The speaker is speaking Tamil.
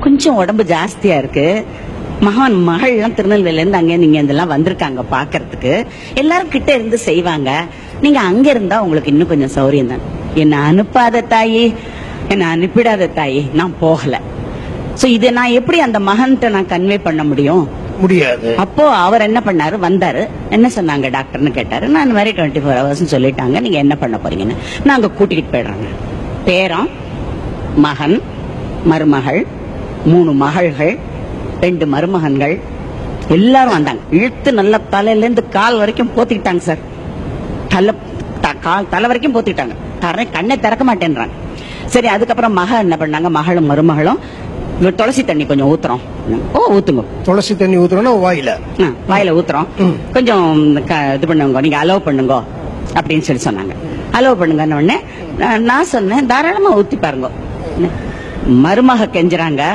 கொஞ்சம் உடம்பு ஜாஸ்தியா இருக்கு. மகள்லாம் திருநெல்வேலில இருந்து அங்க நீங்க இதெல்லாம் வந்திருக்காங்க பாக்குறதுக்கு. எல்லாரும் கிட்ட இருந்து செய்வாங்க. நீங்க அங்க இருந்தா உங்களுக்கு இன்னும் கொஞ்சம் சௌரியம் தான். என்ன அனுப்பாத தாயி, என்ன அனுப்பிடாத தாயி, நான் போகல. சோ இதை நான் எப்படி அந்த மகன்கிட்ட நான் கன்வே பண்ண முடியும்? முடியாது. அப்போ அவர் என்ன பண்ணாரு, வந்தாரு. என்ன சொன்னாங்க டாக்டர்னு கேட்டாரு. நான் இந்த மாதிரி 24 hours சொல்லிட்டாங்க, நீங்க என்ன பண்ண போறீங்கன்னு. நாங்க கூட்டிக்கிட்டு போயிடுறாங்க. பேரன், மகன், மருமகள், 3 மகள்கள், 2 மருமகன்கள், எல்லாரும் வந்தாங்க. இழுத்து நல்ல தலையில இருந்து கால் வரைக்கும் போத்திக்கிட்டாங்க சார். தலை வரைக்கும் போத்திக்கிட்டாங்க. கண்ணை திறக்க மாட்டேன்றாங்க. சரி, அதுக்கப்புறம் என்ன பண்ணாங்க, மகளும் மருமகளும் துளசி தண்ணி கொஞ்சம் ஊத்துறோம். ஊத்துங்க. துளசி தண்ணி ஊத்துறோம்னா வாயில ஊத்துறோம். கொஞ்சம் இது பண்ணுங்க, நீங்க அலோவ் பண்ணுங்க அப்படின்னு சொன்னாங்க. அலோவ் பண்ணுங்கன்னு உடனே நான் சொன்னேன், தாராளமா ஊத்தி பாருங்க. மருமக கெஞ்சுறாங்க.